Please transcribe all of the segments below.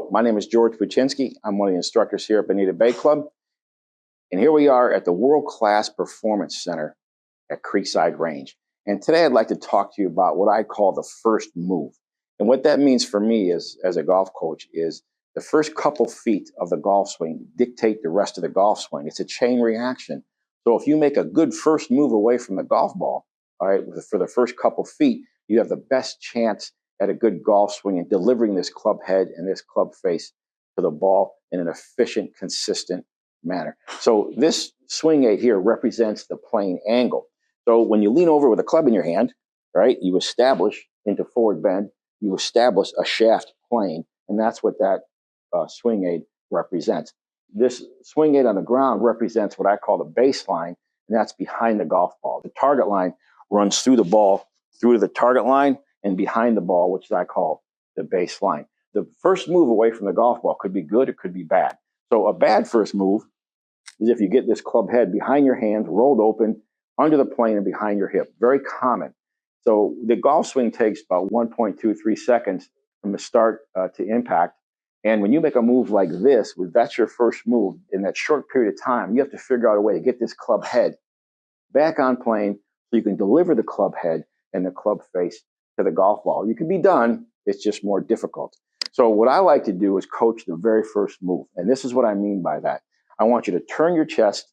Hello, my name is George Puchinsky. I'm one of the instructors here at Bonita Bay Club. And here we are at the World Class Performance Center at Creekside Range. And today I'd like to talk to you about what I call the first move. And what that means for me as a golf coach is the first couple feet of the golf swing dictate the rest of the golf swing. It's a chain reaction. So if you make a good first move away from the golf ball, all right, for the first couple feet, you have the best chance at a good golf swing and delivering this club head and this club face to the ball in an efficient, consistent manner. So this swing aid here represents the playing angle. So when you lean over with a club in your hand, right, you establish into forward bend, you establish a shaft plane, and that's what that swing aid represents. This swing aid on the ground represents what I call the baseline, and that's behind the golf ball. The target line runs through the ball, through to the target line, and behind the ball, which I call the baseline. The first move away from the golf ball could be good, it could be bad. So a bad first move is if you get this club head behind your hands, rolled open, under the plane and behind your hip. Very common. So the golf swing takes about 1.23 seconds from the start to impact. And when you make a move like this, that's your first move, in that short period of time, you have to figure out a way to get this club head back on plane so you can deliver the club head and the club face to the golf ball. You can be done, it's just more difficult. So what I like to do is coach the very first move. And this is what I mean by that. I want you to turn your chest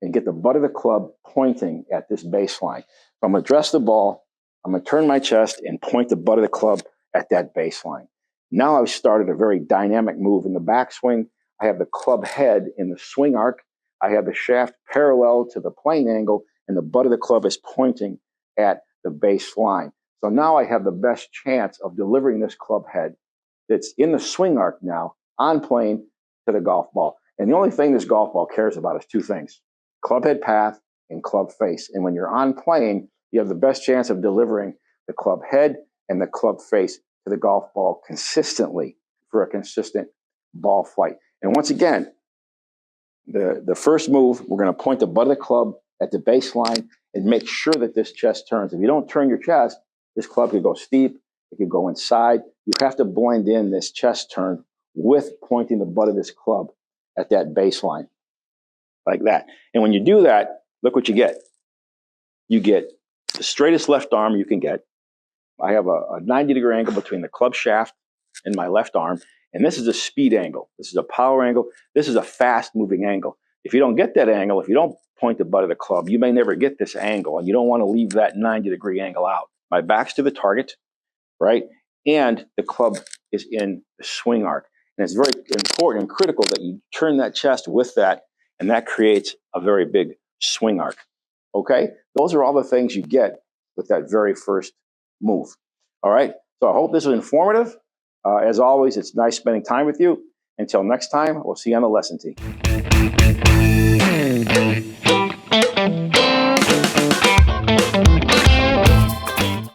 and get the butt of the club pointing at this baseline. So I'm going to address the ball, I'm going to turn my chest and point the butt of the club at that baseline. Now I've started a very dynamic move in the backswing. I have the club head in the swing arc. I have the shaft parallel to the plane angle, and the butt of the club is pointing at the baseline. So now I have the best chance of delivering this club head that's in the swing arc now, on plane, to the golf ball. And the only thing this golf ball cares about is two things: club head path and club face. And when you're on plane, you have the best chance of delivering the club head and the club face to the golf ball consistently for a consistent ball flight. And once again, the first move, we're going to point the butt of the club at the baseline and make sure that this chest turns. If you don't turn your chest, this club could go steep, it could go inside. You have to blend in this chest turn with pointing the butt of this club at that baseline, like that. And when you do that, look what you get. You get the straightest left arm you can get. I have a 90-degree angle between the club shaft and my left arm, and this is a speed angle. This is a power angle. This is a fast-moving angle. If you don't get that angle, if you don't point the butt of the club, you may never get this angle, and you don't want to leave that 90-degree angle out. My back's to the target, right? And the club is in the swing arc. And it's very important and critical that you turn that chest with that, and that creates a very big swing arc. Okay? Those are all the things you get with that very first move. All right? So I hope this was informative. As always, it's nice spending time with you. Until next time, we'll see you on the lesson tee.